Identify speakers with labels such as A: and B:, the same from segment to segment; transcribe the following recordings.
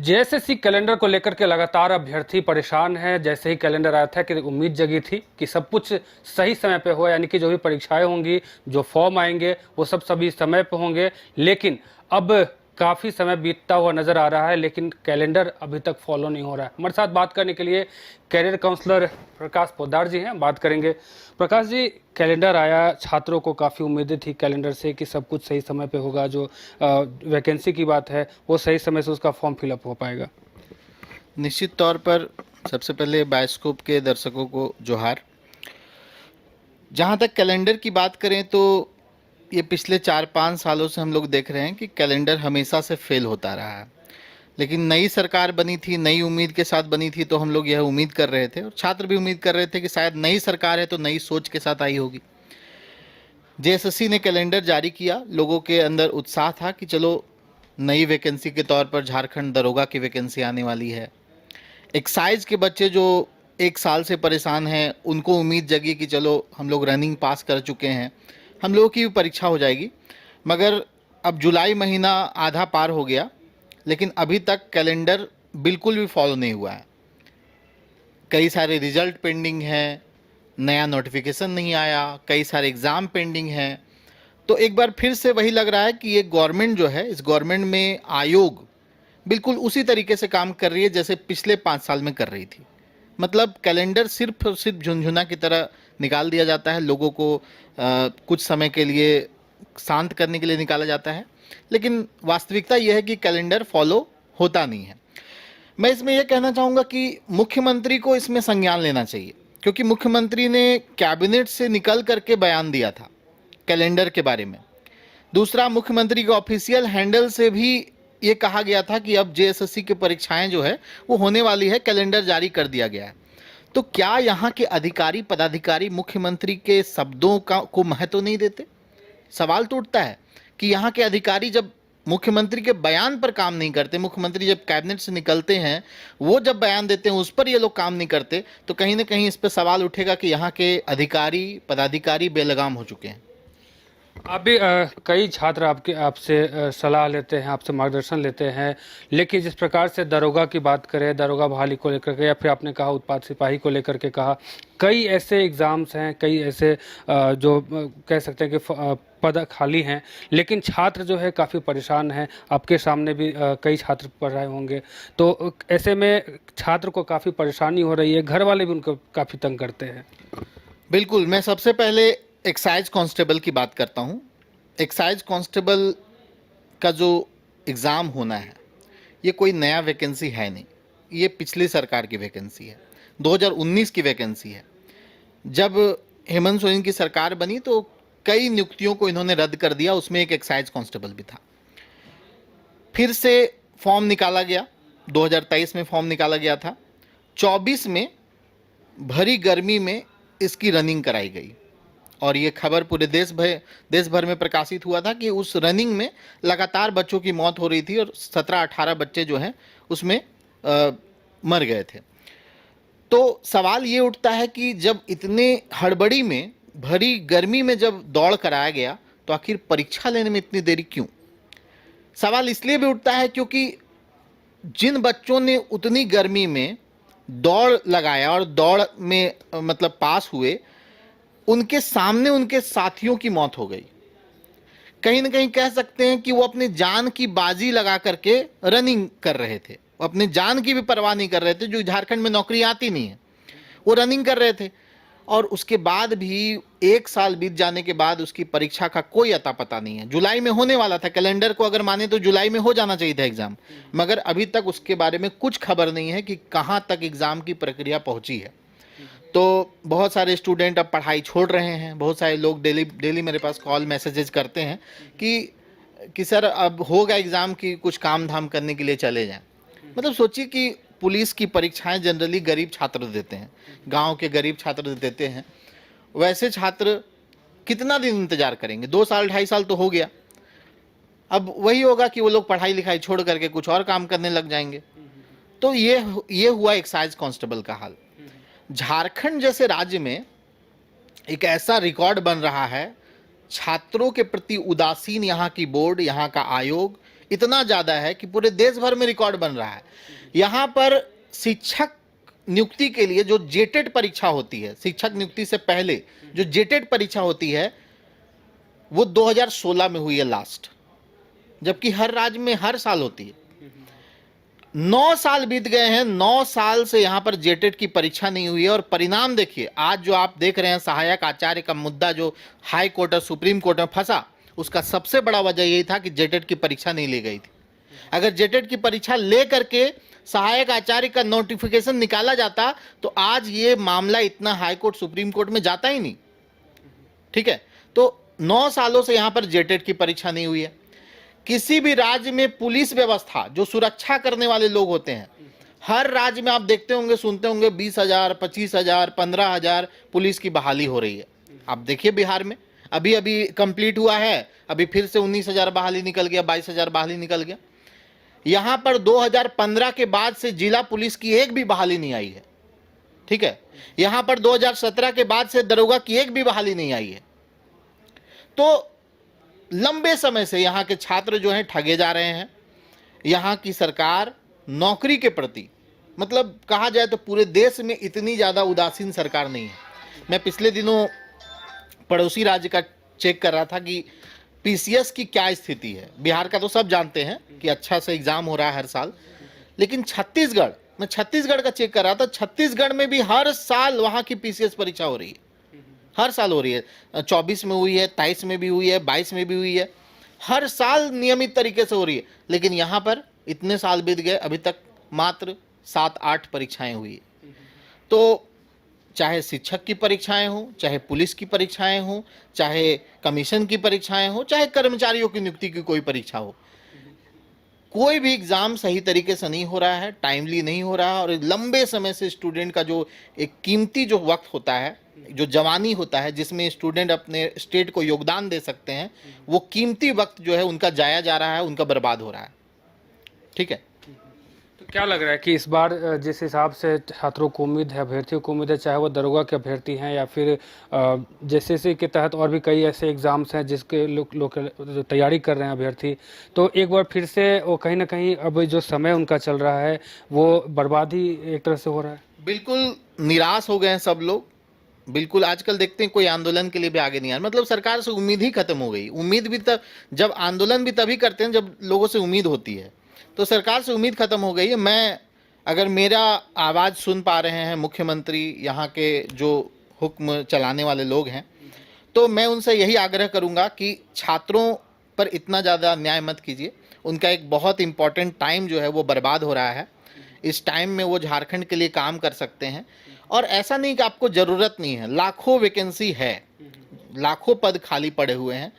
A: JSSC calendar को लेकर के लगातार अभ्यर्थी परेशान हैं। जैसे ही कैलेंडर आया था कि उम्मीद जगी थी कि सब कुछ सही समय पे हो, यानी कि जो भी परीक्षाएं होंगी, जो फॉर्म आएंगे वो सब सभी समय पे होंगे। लेकिन अब काफ़ी समय बीतता हुआ नजर आ रहा है, लेकिन कैलेंडर अभी तक फॉलो नहीं हो रहा है। हमारे साथ बात करने के लिए कैरियर काउंसलर प्रकाश पोद्दार जी हैं, बात करेंगे। प्रकाश जी, कैलेंडर आया, छात्रों को काफ़ी उम्मीदें थी कैलेंडर से कि सब कुछ सही समय पे होगा, जो वैकेंसी की बात है वो सही समय से उसका फॉर्म फिलअप हो पाएगा।
B: निश्चित तौर पर सबसे पहले बायोस्कोप के दर्शकों को जोहार। जहाँ तक कैलेंडर की बात करें तो ये पिछले 4-5 सालों से हम लोग देख रहे हैं कि कैलेंडर हमेशा से फेल होता रहा है। लेकिन नई सरकार बनी थी, नई उम्मीद के साथ बनी थी, तो हम लोग यह उम्मीद कर रहे थे और छात्र भी उम्मीद कर रहे थे कि शायद नई सरकार है तो नई सोच के साथ आई होगी। जेएसएससी ने कैलेंडर जारी किया, लोगों के अंदर उत्साह था कि चलो नई वैकेंसी के तौर पर झारखंड दरोगा की वैकेंसी आने वाली है। एक्साइज के बच्चे जो 1 साल से परेशान हैं, उनको उम्मीद जगी कि चलो हम लोग रनिंग पास कर चुके हैं, हम लोगों की भी परीक्षा हो जाएगी। मगर अब जुलाई महीना आधा पार हो गया, लेकिन अभी तक कैलेंडर बिल्कुल भी फॉलो नहीं हुआ है। कई सारे रिजल्ट पेंडिंग हैं, नया नोटिफिकेशन नहीं आया, कई सारे एग्ज़ाम पेंडिंग हैं। तो एक बार फिर से वही लग रहा है कि ये गवर्नमेंट जो है, इस गवर्नमेंट में आयोग बिल्कुल उसी तरीके से काम कर रही है जैसे पिछले 5 साल में कर रही थी। मतलब कैलेंडर सिर्फ और सिर्फ झुनझुना की तरह निकाल दिया जाता है, लोगों को कुछ समय के लिए शांत करने के लिए निकाला जाता है, लेकिन वास्तविकता यह है कि कैलेंडर फॉलो होता नहीं है। मैं इसमें यह कहना चाहूँगा कि मुख्यमंत्री को इसमें संज्ञान लेना चाहिए, क्योंकि मुख्यमंत्री ने कैबिनेट से निकल करके बयान दिया था कैलेंडर के बारे में। दूसरा, मुख्यमंत्री के ऑफिशियल हैंडल से भी ये कहा गया था कि अब जेएसएससी की परीक्षाएं जो है वो होने वाली है, कैलेंडर जारी कर दिया गया है। तो क्या यहाँ के अधिकारी पदाधिकारी मुख्यमंत्री के शब्दों का को महत्व नहीं देते? सवाल तो उठता है कि यहाँ के अधिकारी जब मुख्यमंत्री के बयान पर काम नहीं करते, मुख्यमंत्री जब कैबिनेट से निकलते हैं, वो जब बयान देते हैं उस पर ये लोग काम नहीं करते, तो कहीं ना कहीं इस पर सवाल उठेगा कि यहाँ के अधिकारी पदाधिकारी बेलगाम हो चुके हैं।
A: अभी कई छात्र आपसे सलाह लेते हैं, आपसे मार्गदर्शन लेते हैं, लेकिन जिस प्रकार से दरोगा की बात करें, दरोगा बहाली को लेकर के, या फिर आपने कहा उत्पाद सिपाही को लेकर के कहा, कई ऐसे एग्ज़ाम्स हैं, कई ऐसे जो कह सकते हैं कि पद खाली हैं, लेकिन छात्र जो है काफ़ी परेशान हैं। आपके सामने भी कई छात्र पढ़ रहे होंगे, तो ऐसे में छात्र को काफ़ी परेशानी हो रही है, घर वाले भी उनको काफ़ी तंग करते हैं।
B: बिल्कुल, मैं सबसे पहले एक्साइज कांस्टेबल की बात करता हूँ। एक्साइज कांस्टेबल का जो एग्ज़ाम होना है, ये कोई नया वैकेंसी है नहीं, ये पिछली सरकार की वैकेंसी है, 2019 की वैकेंसी है। जब हेमंत सोरेन की सरकार बनी तो कई नियुक्तियों को इन्होंने रद्द कर दिया, उसमें एक एक्साइज कांस्टेबल भी था। फिर से फॉर्म निकाला गया, 2023 में फॉर्म निकाला गया था, 24 में भरी गर्मी में इसकी रनिंग कराई गई और ये खबर पूरे देश भर में प्रकाशित हुआ था कि उस रनिंग में लगातार बच्चों की मौत हो रही थी और 17-18 बच्चे जो हैं उसमें मर गए थे। तो सवाल ये उठता है कि जब इतने हड़बड़ी में भरी गर्मी में जब दौड़ कराया गया तो आखिर परीक्षा लेने में इतनी देरी क्यों? सवाल इसलिए भी उठता है क्योंकि जिन बच्चों ने उतनी गर्मी में दौड़ लगाया और दौड़ में मतलब पास हुए, उनके सामने उनके साथियों की मौत हो गई। कहीं ना कहीं कह सकते हैं कि वो अपनी जान की बाजी लगा करके रनिंग कर रहे थे, वो अपनी जान की भी परवाह नहीं कर रहे थे, जो झारखंड में नौकरी आती नहीं है, वो रनिंग कर रहे थे। और उसके बाद भी 1 साल बीत जाने के बाद उसकी परीक्षा का कोई अता पता नहीं है। जुलाई में होने वाला था, कैलेंडर को अगर माने तो जुलाई में हो जाना चाहिए था एग्जाम, मगर अभी तक उसके बारे में कुछ खबर नहीं है कि कहाँ तक एग्जाम की प्रक्रिया पहुंची है। तो बहुत सारे स्टूडेंट अब पढ़ाई छोड़ रहे हैं, बहुत सारे लोग डेली मेरे पास कॉल मैसेजेस करते हैं कि सर अब होगा एग्ज़ाम की, कुछ काम धाम करने के लिए चले जाएं। मतलब सोचिए कि पुलिस की परीक्षाएं जनरली गरीब छात्र देते हैं, गांव के गरीब छात्र देते हैं, वैसे छात्र कितना दिन इंतजार करेंगे? 2 साल 2.5 साल तो हो गया। अब वही होगा कि वो लोग पढ़ाई लिखाई छोड़ करके कुछ और काम करने लग जाएंगे। तो ये हुआ एक्साइज कांस्टेबल का हाल। झारखंड जैसे राज्य में एक ऐसा रिकॉर्ड बन रहा है, छात्रों के प्रति उदासीन यहाँ की बोर्ड, यहाँ का आयोग, इतना ज़्यादा है कि पूरे देश भर में रिकॉर्ड बन रहा है। यहाँ पर शिक्षक नियुक्ति के लिए जो जेटेड परीक्षा होती है, शिक्षक नियुक्ति से पहले जो जेटेड परीक्षा होती है, वो 2016 में हुई है लास्ट, जबकि हर राज्य में हर साल होती है। 9 साल बीत गए हैं, 9 साल से यहाँ पर जेटेड की परीक्षा नहीं हुई है। और परिणाम देखिए, आज जो आप देख रहे हैं सहायक आचार्य का मुद्दा जो हाई कोर्ट और सुप्रीम कोर्ट में फंसा, उसका सबसे बड़ा वजह यही था कि जेटेड की परीक्षा नहीं ली गई थी। अगर जेटेड की परीक्षा ले करके सहायक आचार्य का नोटिफिकेशन निकाला जाता तो आज ये मामला इतना हाई कोर्ट सुप्रीम कोर्ट में जाता ही नहीं। ठीक है, तो 9 सालों से यहाँ पर जेटेड की परीक्षा नहीं हुई है। किसी भी राज्य में पुलिस व्यवस्था, जो सुरक्षा करने वाले लोग होते हैं, हर राज्य में आप देखते होंगे, सुनते होंगे 20,000, 25,000, 15,000 पुलिस की बहाली हो रही है। आप देखिए बिहार में अभी अभी कंप्लीट हुआ है, अभी फिर से 19,000 बहाली निकल गया, 22,000 बहाली निकल गया। यहाँ पर 2015 के बाद से जिला पुलिस की एक भी बहाली नहीं आई है। ठीक है, यहाँ पर 2017 के बाद से दरोगा की एक भी बहाली नहीं आई है। तो लंबे समय से यहाँ के छात्र जो हैं ठगे जा रहे हैं। यहाँ की सरकार नौकरी के प्रति, मतलब कहा जाए तो पूरे देश में इतनी ज़्यादा उदासीन सरकार नहीं है। मैं पिछले दिनों पड़ोसी राज्य का चेक कर रहा था कि पीसीएस की क्या स्थिति है। बिहार का तो सब जानते हैं कि अच्छा से एग्जाम हो रहा है हर साल, लेकिन छत्तीसगढ़, मैं छत्तीसगढ़ का चेक कर रहा था, छत्तीसगढ़ में भी हर साल वहाँ की पीसीएस परीक्षा हो रही है, हर साल हो रही है। 24 में हुई है, 23 में भी हुई है, 22 में भी हुई है, हर साल नियमित तरीके से हो रही है। लेकिन यहाँ पर इतने साल बीत गए, अभी तक मात्र 7-8 परीक्षाएं हुई है। तो चाहे शिक्षक की परीक्षाएं हों, चाहे पुलिस की परीक्षाएं हों, चाहे कमीशन की परीक्षाएं हों, चाहे कर्मचारियों की नियुक्ति की कोई परीक्षा हो, कोई भी एग्ज़ाम सही तरीके से नहीं हो रहा है, टाइमली नहीं हो रहा है। और लंबे समय से स्टूडेंट का जो एक कीमती जो वक्त होता है, जो जवानी होता है, जिसमें स्टूडेंट अपने स्टेट को योगदान दे सकते हैं, वो कीमती वक्त जो है उनका जाया जा रहा है, उनका बर्बाद हो रहा है। ठीक है,
A: तो क्या लग रहा है कि इस बार जिस हिसाब से छात्रों को उम्मीद है, अभ्यर्थियों को उम्मीद है, चाहे वो दरोगा के अभ्यर्थी हैं या फिर जेसीसी के तहत और भी कई ऐसे एग्ज़ाम्स हैं जिसके लोग जो तैयारी कर रहे हैं अभ्यर्थी, तो एक बार फिर से वो कहीं ना कहीं अब जो समय उनका चल रहा है वो बर्बाद ही एक तरह से हो रहा है।
B: बिल्कुल निराश हो गए हैं सब लोग। बिल्कुल आजकल देखते हैं कोई आंदोलन के लिए भी आगे नहीं आ रहा, मतलब सरकार से उम्मीद ही खत्म हो गई। उम्मीद भी तब, जब आंदोलन भी तभी करते हैं जब लोगों से उम्मीद होती है, तो सरकार से उम्मीद खत्म हो गई है। मैं, अगर मेरा आवाज़ सुन पा रहे हैं मुख्यमंत्री, यहाँ के जो हुक्म चलाने वाले लोग हैं, तो मैं उनसे यही आग्रह करूँगा कि छात्रों पर इतना ज़्यादा अन्याय मत कीजिए। उनका एक बहुत इम्पॉर्टेंट टाइम जो है वो बर्बाद हो रहा है। इस टाइम में वो झारखंड के लिए काम कर सकते हैं। और ऐसा नहीं कि आपको ज़रूरत नहीं है, लाखों वैकेंसी है, लाखों पद खाली पड़े हुए हैं।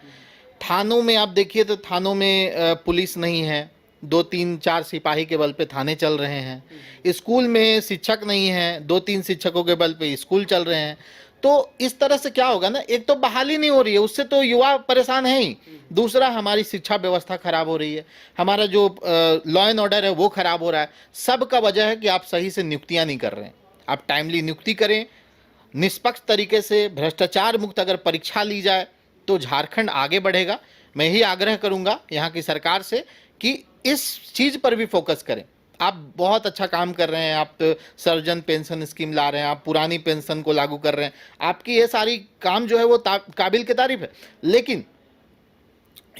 B: थानों में आप देखिए तो थानों में पुलिस नहीं है, 2-3-4 सिपाही के बल पे थाने चल रहे हैं। स्कूल में शिक्षक नहीं है, 2-3 शिक्षकों के बल पे स्कूल चल रहे हैं। तो इस तरह से क्या होगा ना, एक तो बहाली नहीं हो रही है, उससे तो युवा परेशान है ही। दूसरा, हमारी शिक्षा व्यवस्था खराब हो रही है, हमारा जो लॉ एंड ऑर्डर है वो खराब हो रहा है। सब का वजह है कि आप सही से नियुक्तियां नहीं कर रहे हैं। आप टाइमली नियुक्ति करें, निष्पक्ष तरीके से भ्रष्टाचार मुक्त अगर परीक्षा ली जाए तो झारखंड आगे बढ़ेगा। मैं ही आग्रह करूंगा यहाँ की सरकार से कि इस चीज़ पर भी फोकस करें। आप बहुत अच्छा काम कर रहे हैं, आप सर्वजन पेंशन स्कीम ला रहे हैं, आप पुरानी पेंशन को लागू कर रहे हैं, आपकी ये सारी काम जो है वो काबिल की तारीफ है, लेकिन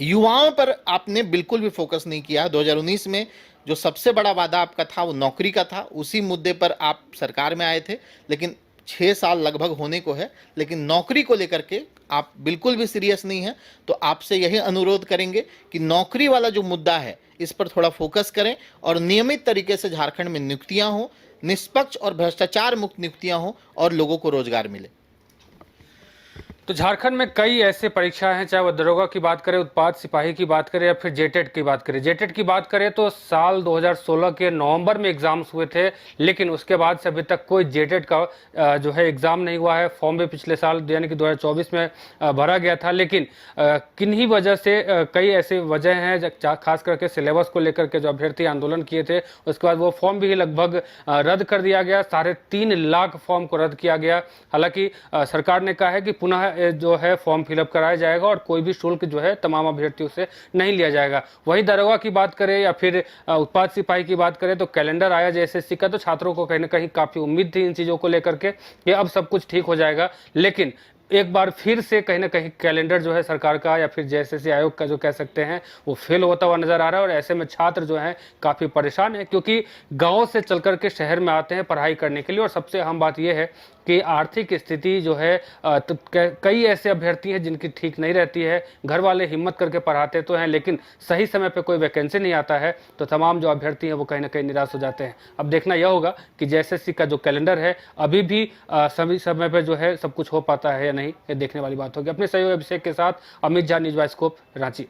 B: युवाओं पर आपने बिल्कुल भी फोकस नहीं किया। 2019 में जो सबसे बड़ा वादा आपका था वो नौकरी का था, उसी मुद्दे पर आप सरकार में आए थे, लेकिन 6 साल लगभग होने को है, लेकिन नौकरी को लेकर के आप बिल्कुल भी सीरियस नहीं हैं। तो आपसे यही अनुरोध करेंगे कि नौकरी वाला जो मुद्दा है इस पर थोड़ा फोकस करें और नियमित तरीके से झारखंड में नियुक्तियां हों, निष्पक्ष और भ्रष्टाचार मुक्त नियुक्तियां हों और लोगों को रोजगार मिले।
A: तो झारखंड में कई ऐसे परीक्षाएं हैं, चाहे वो दरोगा की बात करें, उत्पाद सिपाही की बात करें या फिर जेटेड की बात करें। जेटेड की बात करें तो साल 2016 के नवंबर में एग्जाम्स हुए थे, लेकिन उसके बाद से अभी तक कोई जेटेड का जो है एग्ज़ाम नहीं हुआ है। फॉर्म भी पिछले साल यानी कि 2024 में भरा गया था, लेकिन किन्हीं वजह से कई ऐसी वजह हैं, खास करके सिलेबस को लेकर के जो अभ्यर्थी आंदोलन किए थे, उसके बाद वो फॉर्म भी लगभग रद्द कर दिया गया। 3.5 लाख फॉर्म को रद्द किया गया। हालांकि सरकार ने कहा है कि पुनः जो है फॉर्म फिलअप कराया जाएगा और कोई भी शुल्क जो है तमाम अभ्यर्थियों से नहीं लिया जाएगा। वही दरोगा की बात करें या फिर उत्पाद सिपाही की बात करें तो कैलेंडर आया एसएससी का, तो छात्रों को कहीं ना कहीं काफ़ी उम्मीद थी इन चीज़ों को लेकर के कि अब सब कुछ ठीक हो जाएगा। लेकिन एक बार फिर से कहीं ना कहीं कैलेंडर जो है सरकार का या फिर जेएसएससी आयोग का जो कह सकते हैं वो फेल होता हुआ नजर आ रहा है। और ऐसे में छात्र जो हैं काफ़ी परेशान है, क्योंकि गांव से चल कर के शहर में आते हैं पढ़ाई करने के लिए। और सबसे अहम बात यह है कि आर्थिक स्थिति जो है तो कई ऐसे अभ्यर्थी हैं जिनकी ठीक नहीं रहती है। घर वाले हिम्मत करके पढ़ाते तो हैं लेकिन सही समय पे कोई वैकेंसी नहीं आता है, तो तमाम जो अभ्यर्थी हैं वो कहीं ना कहीं निराश हो जाते हैं। अब देखना यह होगा कि जेएसएससी का जो कैलेंडर है अभी भी सभी समय पे जो है सब कुछ हो पाता है या नहीं, ये देखने वाली बात होगी। अपने सहयोगी अभिषेक के साथ Amit Jha, news bye scope, Ranchi.